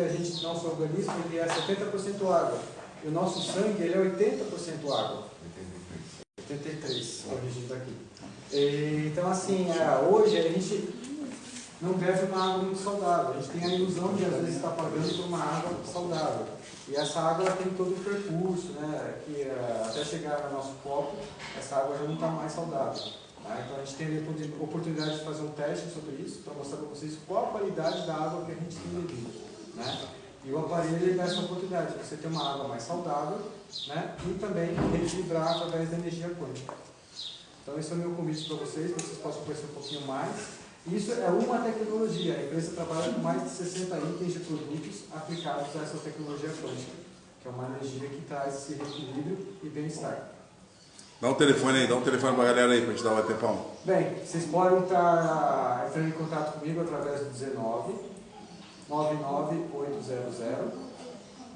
a gente, nosso organismo, ele é 70% água. E o nosso sangue, ele é 80% água. 83, corrigindo aqui. Então, assim, hoje a gente não bebe uma água muito saudável. A gente tem a ilusão de, às vezes, estar pagando por uma água saudável. E essa água tem todo o percurso, né? Que até chegar no nosso copo, essa água já não está mais saudável. Né? Então, a gente tem a oportunidade de fazer um teste sobre isso, para mostrar para vocês qual a qualidade da água que a gente tem bebido. Né? E o aparelho ele dá essa oportunidade de você ter uma água mais saudável, né? E também reequilibrar através da energia quântica. Então, esse é o meu convite para vocês possam conhecer um pouquinho mais. Isso é uma tecnologia. A empresa trabalha com mais de 60 itens de produtos aplicados a essa tecnologia quântica, que é uma energia que traz esse reequilíbrio e bem-estar. Dá um telefone aí, para a galera aí, para a gente dar um tempão. Bem, vocês podem estar entrando em contato comigo através do 19 99800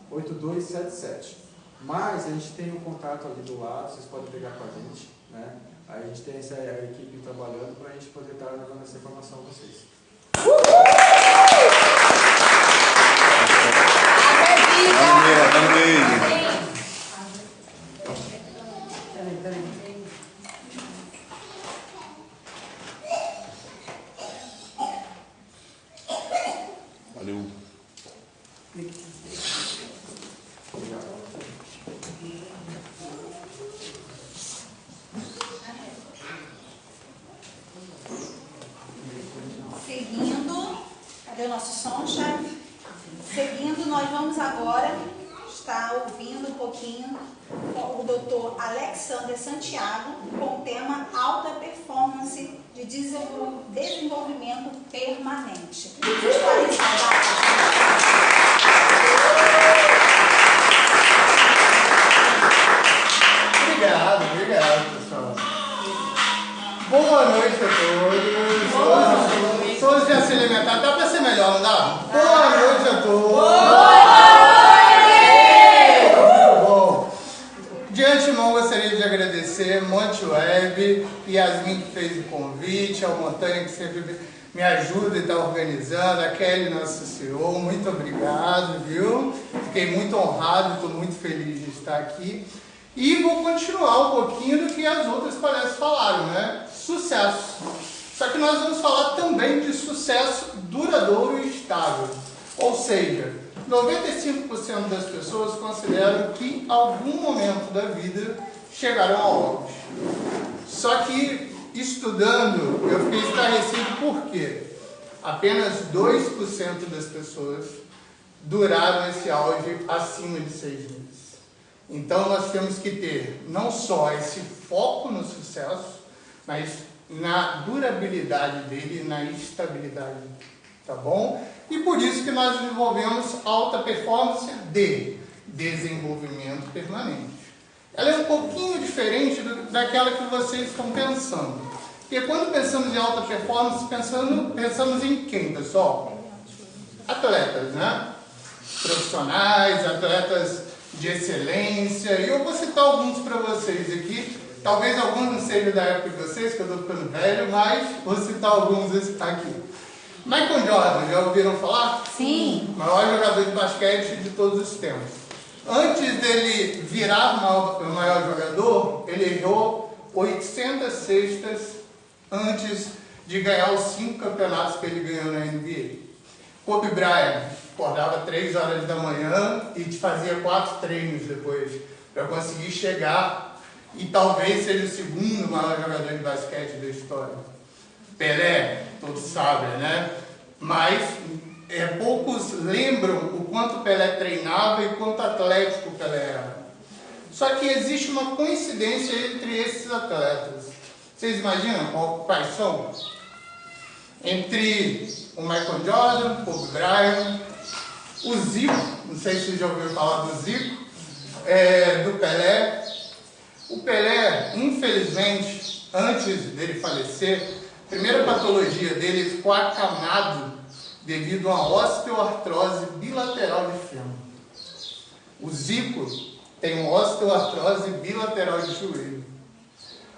8277. Mas a gente tem um contato ali do lado, vocês podem pegar com a gente, né? Aí a gente tem a equipe trabalhando para a gente poder estar levando essa informação a vocês. Valeu. Seguindo, cadê o nosso som, chefe? Seguindo, nós vamos agora estar ouvindo um pouquinho o Dr. Alexander Santiago com o tema Alta Performance de Desenvolvimento Permanente. Vocês podem saudar? Obrigado, pessoal. Boa noite a todos. Todos já se alimentaram. Dá para ser melhor, não dá? Boa noite a todos. Bom, de antemão gostaria de agradecer Monte Web, Yasmin que fez o convite, ao Montanha que sempre me ajuda e está organizando, a Kelly, nossa CEO, muito obrigado, viu? Fiquei muito honrado, estou muito feliz de estar aqui. E vou continuar um pouquinho do que as outras palestras falaram, né? Sucesso. Só que nós vamos falar também de sucesso duradouro e estável. Ou seja, 95% das pessoas consideram que em algum momento da vida chegaram ao auge. Só que, estudando, eu fiquei estarrecido porque apenas 2% das pessoas duraram esse auge acima de 6 meses. Então nós temos que ter não só esse foco no sucesso, mas na durabilidade dele e na estabilidade, tá bom? E por isso que nós desenvolvemos alta performance de desenvolvimento permanente. Ela é um pouquinho diferente daquela que vocês estão pensando. Porque quando pensamos em alta performance, pensamos em quem, pessoal? Atletas, né? Profissionais, atletas de excelência, e eu vou citar alguns para vocês aqui, talvez alguns não sejam da época de vocês, que eu estou ficando velho, mas vou citar alguns aqui. Michael Jordan, já ouviram falar? Sim. Maior jogador de basquete de todos os tempos. Antes dele virar o maior jogador, ele errou 800 cestas antes de ganhar os 5 campeonatos que ele ganhou na NBA. Kobe Bryant acordava 3 horas da manhã e fazia 4 treinos depois para conseguir chegar e talvez seja o segundo maior jogador de basquete da história. Pelé, todos sabem, né? Mas poucos lembram o quanto Pelé treinava e quanto atlético Pelé era. Só que existe uma coincidência entre esses atletas. Vocês imaginam quais são? Entre o Michael Jordan, o Kobe Bryant, o Zico, não sei se vocês já ouviram falar do Zico, do Pelé. O Pelé, infelizmente, antes dele falecer, a primeira patologia dele ficou acamado devido a uma osteoartrose bilateral de fêmur. O Zico tem uma osteoartrose bilateral de joelho.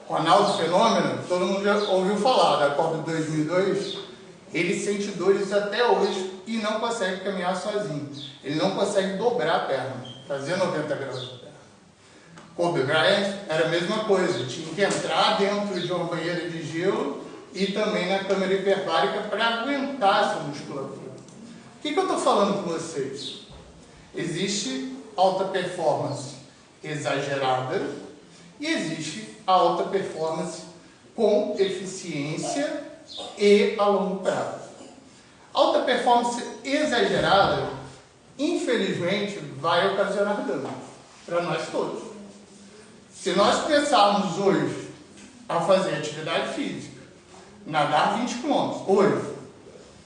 Ronaldo Fenômeno, todo mundo já ouviu falar da Copa de 2002, ele sente dores até hoje e não consegue caminhar sozinho. Ele não consegue dobrar a perna, fazer 90 graus de perna. Kobe Bryant era a mesma coisa, tinha que entrar dentro de uma banheira de gelo e também na câmara hiperbárica para aguentar essa musculatura. O que eu estou falando com vocês? Existe alta performance exagerada e existe alta performance com eficiência e a longo prazo. Alta performance exagerada, infelizmente, vai ocasionar dano para nós todos. Se nós pensarmos hoje a fazer atividade física, nadar 20 km hoje,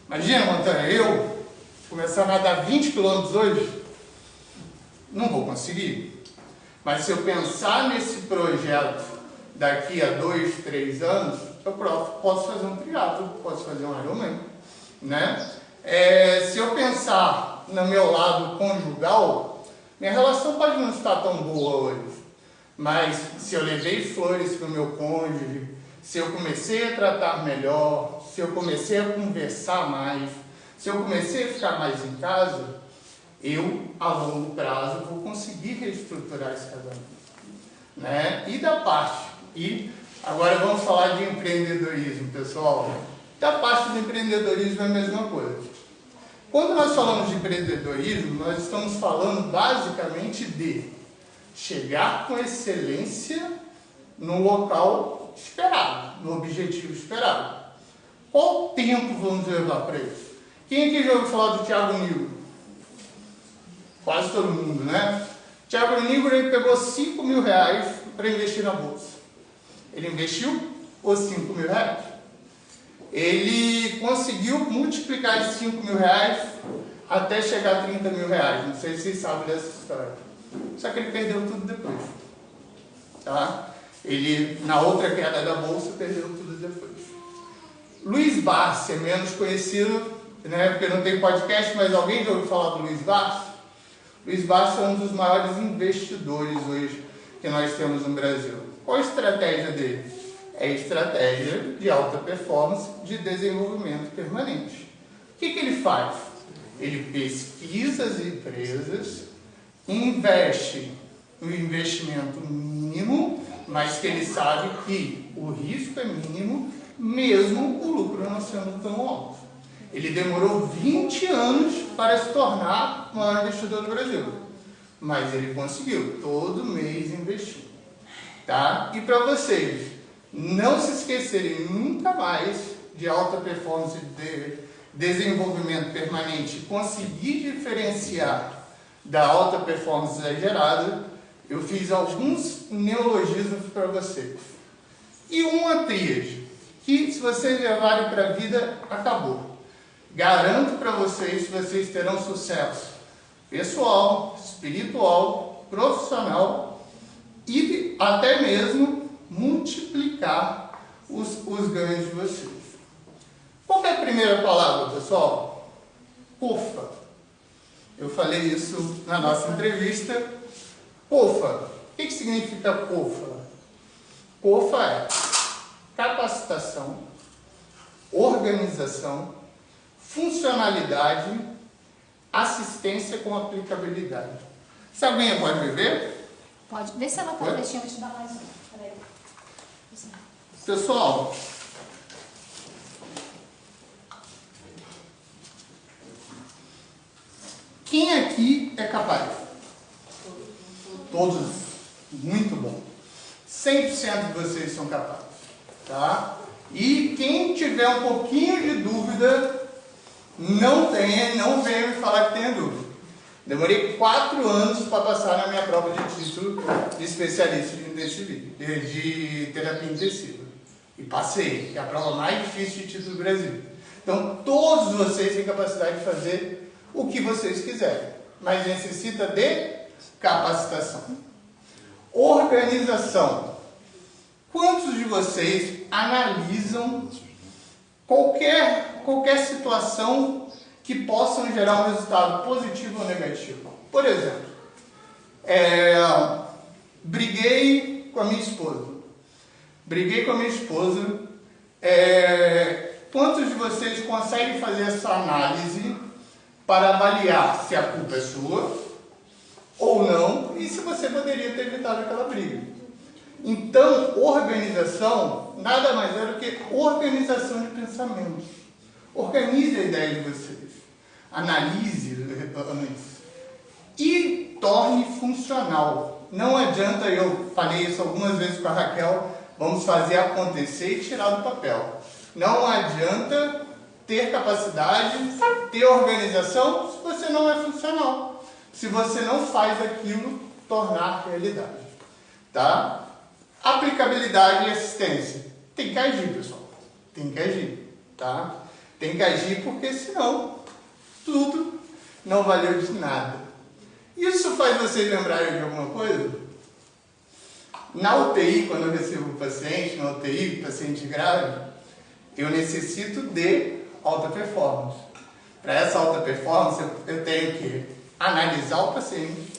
imagina, Montanha, eu começar a nadar 20 km hoje, não vou conseguir. Mas se eu pensar nesse projeto daqui a 2, 3 anos, eu posso fazer um triatlo, posso fazer um Ironman, né? Se eu pensar no meu lado conjugal, minha relação pode não estar tão boa hoje, mas se eu levei flores para o meu cônjuge, se eu comecei a tratar melhor, se eu comecei a conversar mais, se eu comecei a ficar mais em casa, eu, a longo prazo, vou conseguir reestruturar esse casamento, né? E da parte, agora vamos falar de empreendedorismo, pessoal. Da parte do empreendedorismo é a mesma coisa. Quando nós falamos de empreendedorismo, nós estamos falando basicamente de chegar com excelência no local esperado, no objetivo esperado. Qual tempo vamos levar para isso? Quem aqui já ouviu falar do Thiago Nigro? Quase todo mundo, né? Thiago Nigro, ele pegou 5 mil reais para investir na bolsa. Ele investiu os 5 mil reais. Ele conseguiu multiplicar esses 5 mil reais até chegar a 30 mil reais. Não sei se vocês sabem dessa história. Só que ele perdeu tudo depois. Tá? Ele, na outra queda da bolsa, perdeu tudo depois. Luiz Barsi é menos conhecido, né, porque não tem podcast, mas alguém já ouviu falar do Luiz Barsi? Luiz Barsi é um dos maiores investidores hoje que nós temos no Brasil. Qual a estratégia dele? É a estratégia de alta performance de desenvolvimento permanente. O que ele faz? Ele pesquisa as empresas, investe no investimento mínimo, mas que ele sabe que o risco é mínimo, mesmo o lucro não sendo tão alto. Ele demorou 20 anos para se tornar o maior investidor do Brasil, mas ele conseguiu todo mês investir. Tá? E para vocês não se esquecerem nunca mais de alta performance de desenvolvimento permanente, conseguir diferenciar da alta performance exagerada, eu fiz alguns neologismos para vocês. E uma tríade, que se vocês levarem para a vida, acabou. Garanto para vocês que vocês terão sucesso pessoal, espiritual, profissional e até mesmo multiplicar os ganhos de vocês. Qual é a primeira palavra, pessoal? POFA. Eu falei isso na nossa entrevista. POFA. O que significa POFA? POFA é capacitação, organização, funcionalidade, assistência com aplicabilidade. Se alguém pode me ver? Pode. Vê se ela está deixando, eu vou te dar mais um. Peraí. Pessoal, quem aqui é capaz? Todos. Muito bom. 100% de vocês são capazes. Tá? E quem tiver um pouquinho de dúvida, não venha me falar que tem dúvida. Demorei 4 anos para passar na minha prova de título de especialista de terapia intensiva. E passei, que é a prova mais difícil de título do Brasil. Então, todos vocês têm capacidade de fazer o que vocês quiserem, mas necessita de capacitação. Organização. Quantos de vocês analisam qualquer situação que possam gerar um resultado positivo ou negativo? Por exemplo, briguei com a minha esposa. Quantos de vocês conseguem fazer essa análise para avaliar se a culpa é sua ou não e se você poderia ter evitado aquela briga. Então, organização nada mais é do que organização de pensamentos. Organize a ideia de vocês, analise antes e torne funcional. Não adianta, eu falei isso algumas vezes com a Raquel, vamos fazer acontecer e tirar do papel. Não adianta ter capacidade, ter organização, se você não é funcional. Se você não faz aquilo tornar realidade. Tá? Aplicabilidade e assistência. Tem que agir, pessoal. Tem que agir. Tá? Tem que agir porque senão tudo não valeu de nada. Isso faz vocês lembrarem de alguma coisa? Na UTI, quando eu recebo um paciente, na UTI, paciente grave, eu necessito de alta performance. Para essa alta performance, eu tenho que analisar o paciente,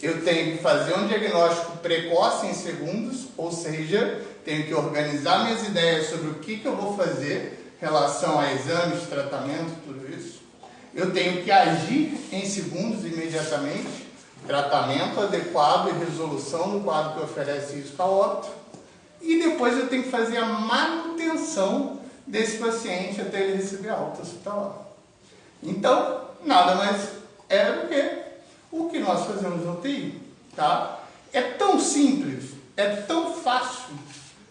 eu tenho que fazer um diagnóstico precoce em segundos, ou seja, tenho que organizar minhas ideias sobre o que eu vou fazer em relação a exames, tratamento, tudo isso. Eu tenho que agir em segundos imediatamente, tratamento adequado e resolução do quadro que oferece isso para óbito. E depois eu tenho que fazer a manutenção desse paciente até ele receber alta hospitalar. Então, nada mais é do que o que nós fazemos no UTI. Tá? É tão simples, é tão fácil,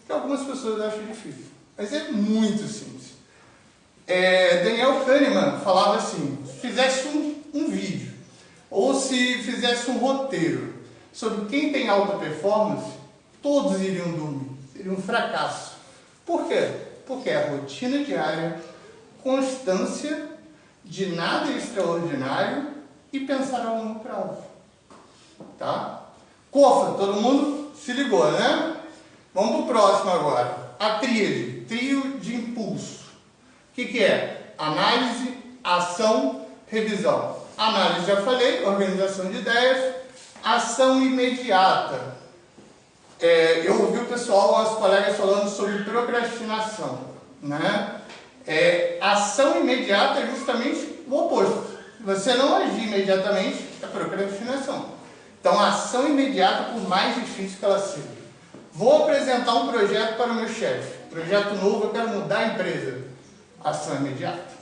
que algumas pessoas acham difícil. Mas é muito simples. Daniel Kahneman falava assim, se fizesse um vídeo, ou se fizesse um roteiro sobre quem tem alta performance, todos iriam dormir, seria um fracasso. Por quê? Porque é rotina diária, constância, de nada extraordinário e pensar a longo prazo. Tá? COFA, todo mundo se ligou, né? Vamos para o próximo agora. A tríade, trio de impulso. O que é? Análise, ação, revisão. Análise, já falei, organização de ideias. Ação imediata. Eu ouvi o pessoal, os colegas falando sobre procrastinação. Né? Ação imediata é justamente o oposto. Se você não agir imediatamente, é procrastinação. Então, a ação imediata, por mais difícil que ela seja. Vou apresentar um projeto para o meu chefe. Projeto novo, eu quero mudar a empresa. Ação imediata.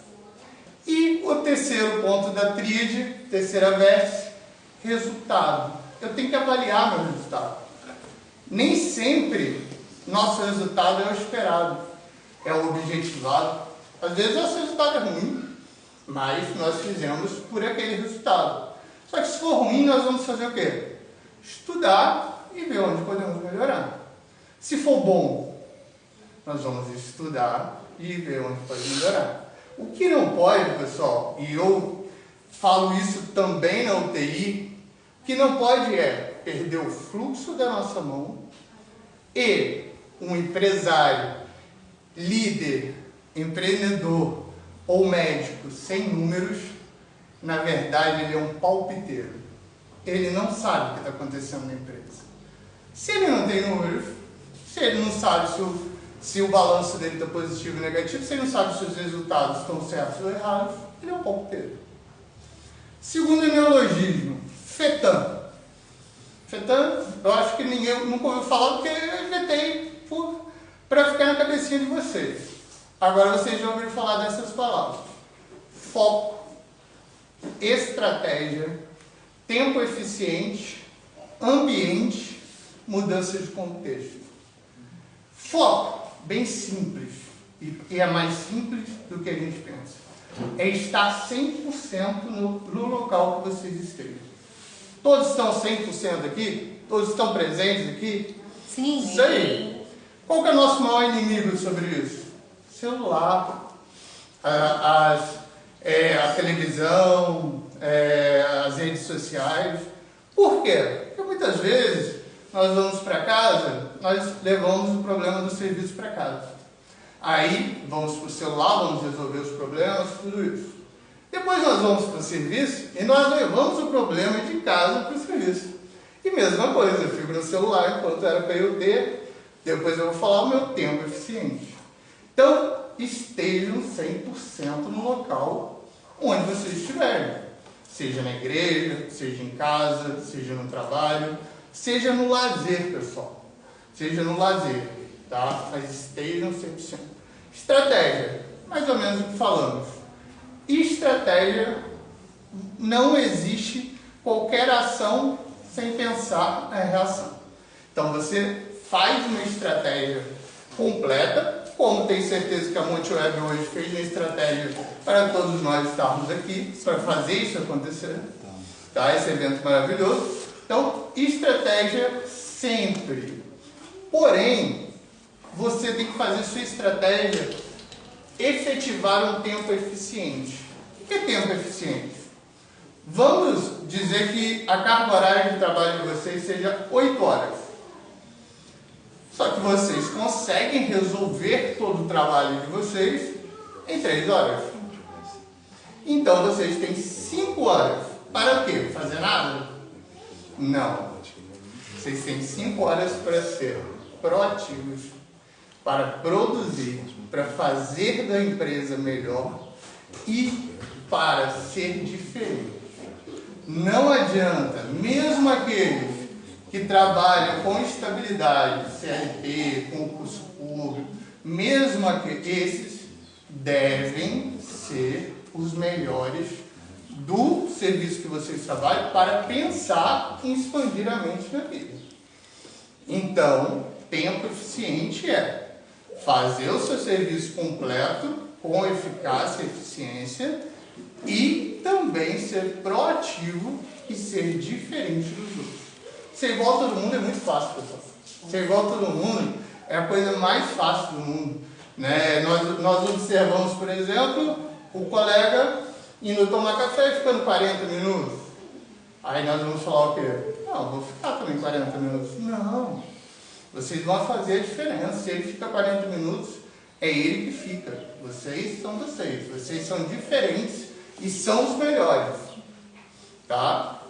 E o terceiro ponto da tríade, terceira vértice, resultado. Eu tenho que avaliar meu resultado. Nem sempre nosso resultado é o esperado, é o objetivado. Às vezes nosso resultado é ruim, mas nós fizemos por aquele resultado. Só que se for ruim, nós vamos fazer o quê? Estudar e ver onde podemos melhorar. Se for bom, nós vamos estudar e ver onde pode melhorar. O que não pode, pessoal, e eu falo isso também na UTI, o que não pode é perder o fluxo da nossa mão e um empresário, líder, empreendedor ou médico sem números, na verdade ele é um palpiteiro. Ele não sabe o que está acontecendo na empresa. Se ele não tem números, se ele não sabe se o balanço dele está positivo ou negativo, se ele não sabe se os resultados estão certos ou errados, ele é um palpiteiro. Segundo neologismo, FETAM. FETAM, eu acho que ninguém nunca ouviu falar porque eu inventei para ficar na cabecinha de vocês. Agora vocês já ouviram falar dessas palavras. Foco, estratégia, tempo eficiente, ambiente, mudança de contexto. Foco, bem simples, e é mais simples do que a gente pensa. É estar 100% no local que vocês estejam. Todos estão 100% aqui? Todos estão presentes aqui? Sim. Isso aí. Qual que é o nosso maior inimigo sobre isso? Celular, a televisão, as redes sociais. Por quê? Porque muitas vezes nós vamos para casa, nós levamos o problema do serviço para casa. Aí vamos para o celular, vamos resolver os problemas, tudo isso. Depois nós vamos para o serviço e nós levamos o problema de casa para o serviço. E mesma coisa, eu fico no celular enquanto era para eu ter, depois eu vou falar o meu tempo eficiente. Então, estejam 100% no local onde vocês estiverem. Seja na igreja, seja em casa, seja no trabalho, seja no lazer, pessoal. Seja no lazer, tá? Mas estejam 100%. Estratégia, mais ou menos o que falamos. Estratégia, não existe qualquer ação sem pensar na reação. Então você faz uma estratégia completa, como tenho certeza que a MonteWeb hoje fez uma estratégia para todos nós estarmos aqui, para fazer isso acontecer, tá? Esse evento maravilhoso. Então, estratégia sempre. Porém, você tem que fazer sua estratégia efetivar um tempo eficiente. O que é tempo eficiente? Vamos dizer que a carga horária de trabalho de vocês seja 8 horas. Só que vocês conseguem resolver todo o trabalho de vocês em 3 horas. Então vocês têm 5 horas. Para o quê? Fazer nada? Não. Vocês têm 5 horas para ser proativos, para produzir, para fazer da empresa melhor e para ser diferente. Não adianta, mesmo aqueles que trabalham com estabilidade, CLT, concurso público, mesmo esses devem ser os melhores do serviço que vocês trabalham para pensar em expandir a mente na vida. Então, tempo eficiente é fazer o seu serviço completo com eficácia e eficiência e também ser proativo e ser diferente dos outros. Ser igual a todo mundo é muito fácil, pessoal. Ser igual a todo mundo é a coisa mais fácil do mundo, né? Nós observamos, por exemplo, o colega indo tomar café e ficando 40 minutos. Aí nós vamos falar o quê? Não, vou ficar também 40 minutos. Não. Vocês vão fazer a diferença. Se ele fica 40 minutos, é ele que fica. Vocês são vocês. Vocês são diferentes e são os melhores. Tá?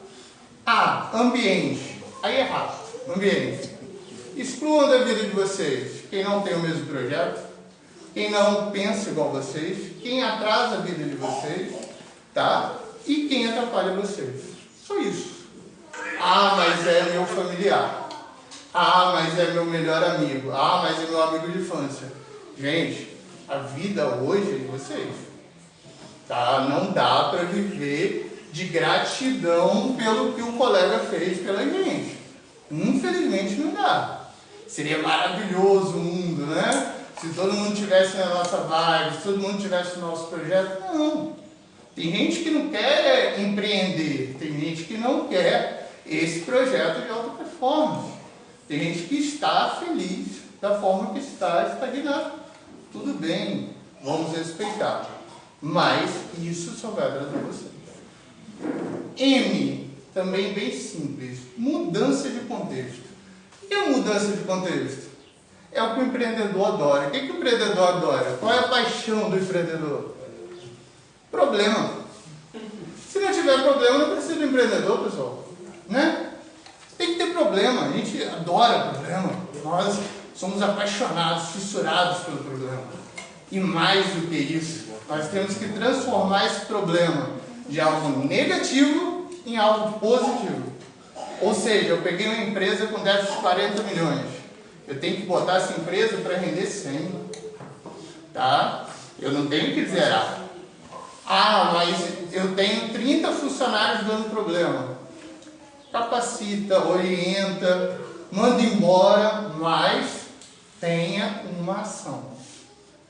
Ambiente. Aí é rápido. Ambiente. Excluam da vida de vocês quem não tem o mesmo projeto, quem não pensa igual vocês, quem atrasa a vida de vocês, tá? E quem atrapalha vocês. Só isso. Mas é meu familiar. Mas é meu melhor amigo. Mas é meu amigo de infância. Gente, a vida hoje é de vocês. Tá? Não dá para viver de gratidão pelo que o colega fez pela gente. Infelizmente não dá. Seria maravilhoso o mundo, né? Se todo mundo tivesse na nossa vibe, se todo mundo tivesse no nosso projeto. Não. Tem gente que não quer empreender, tem gente que não quer esse projeto de alta performance. Tem gente que está feliz da forma que está estagnado. Tudo bem, vamos respeitar. Mas isso só vai agradar vocês. M, também bem simples. Mudança de contexto. O que é mudança de contexto? É o que o empreendedor adora. O que o empreendedor adora? Qual é a paixão do empreendedor? Problema. Se não tiver problema, não precisa do empreendedor, pessoal. Né? Tem que ter problema. A gente adora problema. Nós somos apaixonados, fissurados pelo problema. E mais do que isso, nós temos que transformar esse problema de algo negativo em algo positivo. Ou seja, eu peguei uma empresa com déficit de 40 milhões. Eu tenho que botar essa empresa para render 100. Tá? Eu não tenho que zerar. Mas eu tenho 30 funcionários dando problema. Capacita, orienta, manda embora, mas tenha uma ação.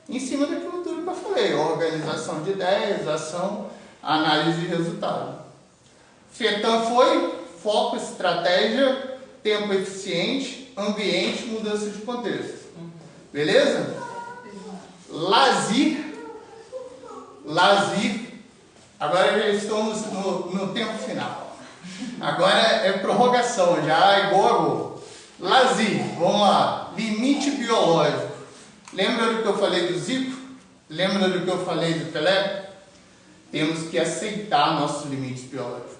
Em cima daquilo tudo que eu falei, organização de ideias, ação, análise de resultado. FETAM foi foco, estratégia, tempo eficiente, ambiente, mudança de contexto. Beleza? Lazer. Agora já estamos no tempo final. Agora é prorrogação, já é gol a gol. Lazer, vamos lá. Limite biológico. Lembra do que eu falei do Zico? Lembra do que eu falei do Pelé? Temos que aceitar nossos limites biológicos.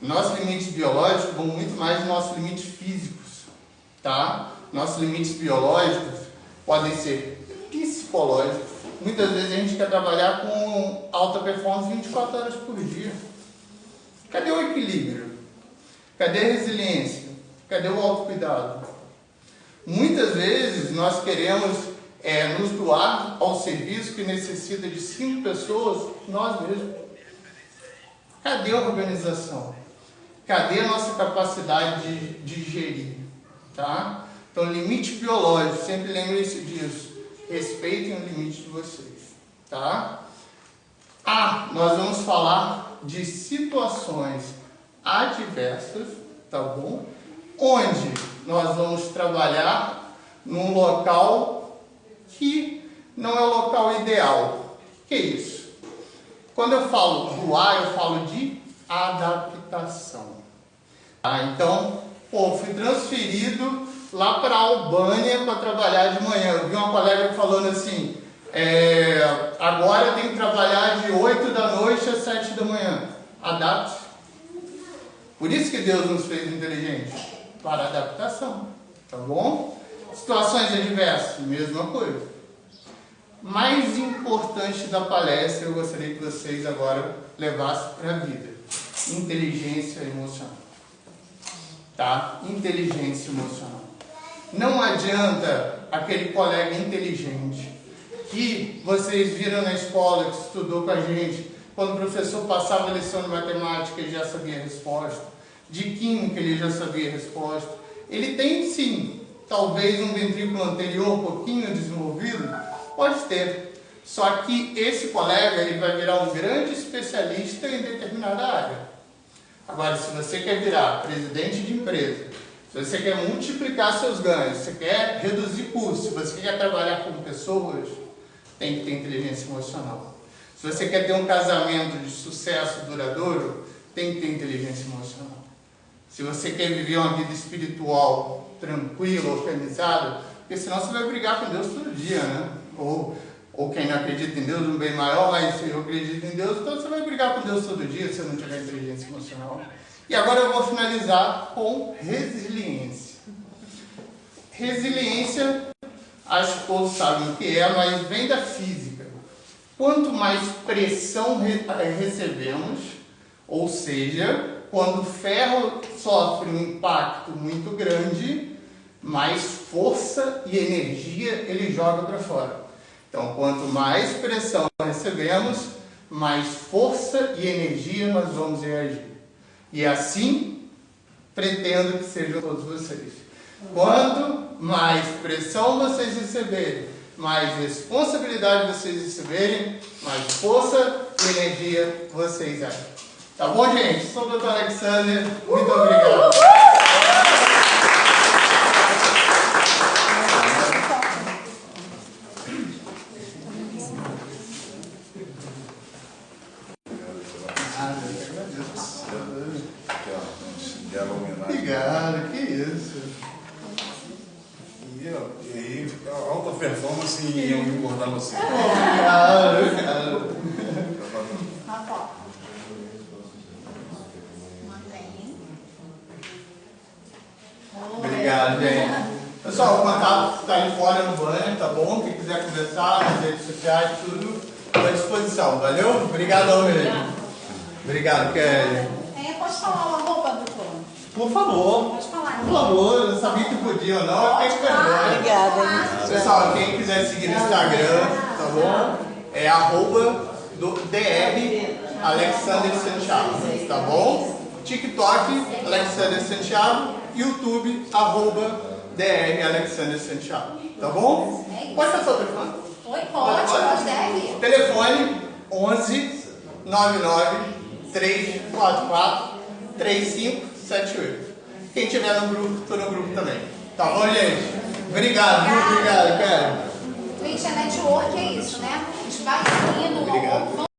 Nossos limites biológicos vão muito mais dos nossos limites físicos. Tá? Nossos limites biológicos podem ser psicológicos, muitas vezes a gente quer trabalhar com alta performance 24 horas por dia. Cadê o equilíbrio? Cadê a resiliência? Cadê o autocuidado? Muitas vezes nós queremos nos doar ao serviço que necessita de 5 pessoas, nós mesmos. Cadê a organização? Cadê a nossa capacidade de gerir? Tá? Então, limite biológico, sempre lembrem-se disso. Respeitem o limite de vocês. Tá? Nós vamos falar de situações adversas, tá bom? Onde nós vamos trabalhar num local que não é o local ideal. Que é isso? Quando eu falo doar, eu falo de adaptação. Então, fui transferido lá para a Albânia para trabalhar de manhã. Eu vi uma colega falando assim, agora eu tenho que trabalhar de 8 da noite às 7 da manhã. Adapte. Por isso que Deus nos fez inteligentes, para adaptação, tá bom? Situações adversas, mesma coisa. Mais importante da palestra, eu gostaria que vocês agora levassem para a vida. Inteligência emocional. Tá? Inteligência emocional. Não adianta aquele colega inteligente que vocês viram na escola, que estudou com a gente, quando o professor passava a lição de matemática, ele já sabia a resposta. De química, ele já sabia a resposta. Ele tem, sim, talvez um ventrículo anterior um pouquinho desenvolvido, pode ter. Só que esse colega, ele vai virar um grande especialista em determinada área. Agora, se você quer virar presidente de empresa, se você quer multiplicar seus ganhos, se você quer reduzir custos, se você quer trabalhar com pessoas, tem que ter inteligência emocional. Se você quer ter um casamento de sucesso duradouro, tem que ter inteligência emocional. Se você quer viver uma vida espiritual tranquila, organizada, porque senão você vai brigar com Deus todo dia, né? Ou quem não acredita em Deus, um bem maior, mas eu acredito em Deus, então você vai brigar com Deus todo dia se você não tiver inteligência emocional. E agora eu vou finalizar com resiliência. Resiliência, acho que todos sabem o que é, mas vem da física. Quanto mais pressão recebemos, ou seja, quando o ferro sofre um impacto muito grande, mais força e energia ele joga para fora. Então, quanto mais pressão recebemos, mais força e energia nós vamos reagir. E assim, pretendo que sejam todos vocês. Quanto mais pressão vocês receberem, mais responsabilidade vocês receberem, mais força e energia vocês agem. Tá bom, gente? Sou o Dr. Alexander. Muito obrigado. Obrigado, que isso. E aí, alta performance e eu engordar você. Obrigado. Obrigado, gente. Pessoal, o contato está aí fora no banner, tá bom? Quem quiser conversar nas redes sociais, tudo à disposição. Valeu? Obrigadão mesmo. Obrigado, Kelly. Pode falar uma roupa, doutor? Por favor. Pode falar. Por favor, eu sabia que podia ou não, é Obrigada. Pessoal, quem quiser seguir no Instagram, tá bom? É @dr Alexander Santiago, tá bom? TikTok, Alexander Santiago, YouTube, @dr Alexander Santiago, tá bom? Pode passar o telefone? Oi, pode, deve. Telefone 11 99 344 3578. Quem tiver no grupo, tô no grupo também. Tá bom, gente? Obrigado, obrigado, cara. Gente, a network é isso, né? A gente vai indo. Obrigado.